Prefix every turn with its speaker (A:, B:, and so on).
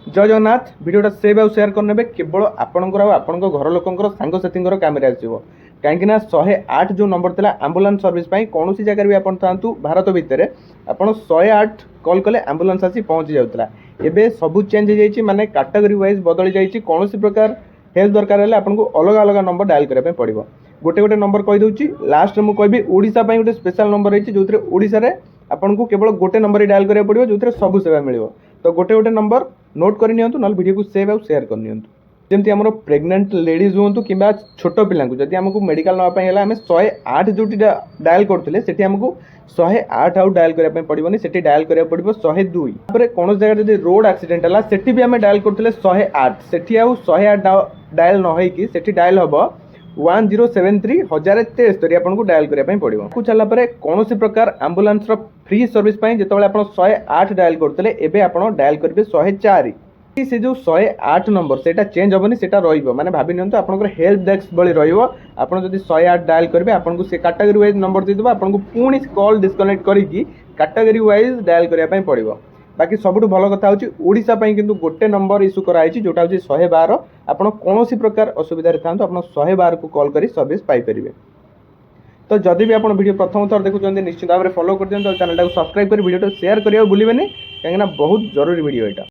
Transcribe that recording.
A: जय जगन्नाथ वीडियोटा सेव आउ शेयर करने केवल आपंकर आपण घर लोकर सांगसाथी कम आसो कहीं 108 जो नंबर था आंबुलांस सर्विस कौन सी जगह भी आप भारत भितर आप 108 कॉल कले आंबुलांस आसी पहुँची जाऊला। एवं सब चेंज हो माने कैटेगरी वाइज बदली जाइए। कौन सी प्रकार हेल्प दरकार है आपको अलग अलग नंबर डायल करने पड़ो। गोटे गोटे नंबर कहीदे लास्ट मुझे कहि ओडिशा गोटे स्पेशल नंबर रही जो ओडिशा रे आपको केवल गोटे नंबर ही डायल करा पड़ो जो सब सेवा मिल। तो गोटे गोटे नंबर नोट कर ना वीडियो को सेव आउ शेयर कर जमी आम प्रेग्नेंट लेडीज हूँ कि छोट पिला जब आमको मेडिकल नापी है आम 108 जो डायल करते से आमको 108 आउ डायल करने पड़ोनी से डायल करा पड़ो 102। कौन जगह जब रोड एक्सीडेंट है सेठी भी आम डायल करते 108 से आउ 108 डायल नई से डायल हम 1073 1073 आपको डायल करने पड़ो। को चलापर कौन सी प्रकार आंबुलांस फ्री सर्विस जो आप 108 डायल करते एवं आप डायल करेंगे 104 से जो 108 नंबर से चेंज हेनी से मैंने भावी नि आप हेल्प डेस्क भाई रज 108 डायल करेंगे आपको से कैटेगरी वाइज नंबर देदेव आपको पुणी कॉल डिस्कनेक्ट करके कैटेगरी वाइज डायल करने पड़ो। बाकी सबुठ भल कथा होशा किंतु गोटे नंबर इश्यू कराई जोटा हूँ 112 आप कौन प्रकार असुविधा था आप 112 को कॉल कर सर्विस पाइपर। तो जदि भी आप वीडियो प्रथम थर देखुं निश्चित भाव में फॉलो कर दिखाँ चैनल को सब्सक्राइब कर वीडियो शेयर करने भूलें कहीं बहुत जरूरी वीडियो यहाँ।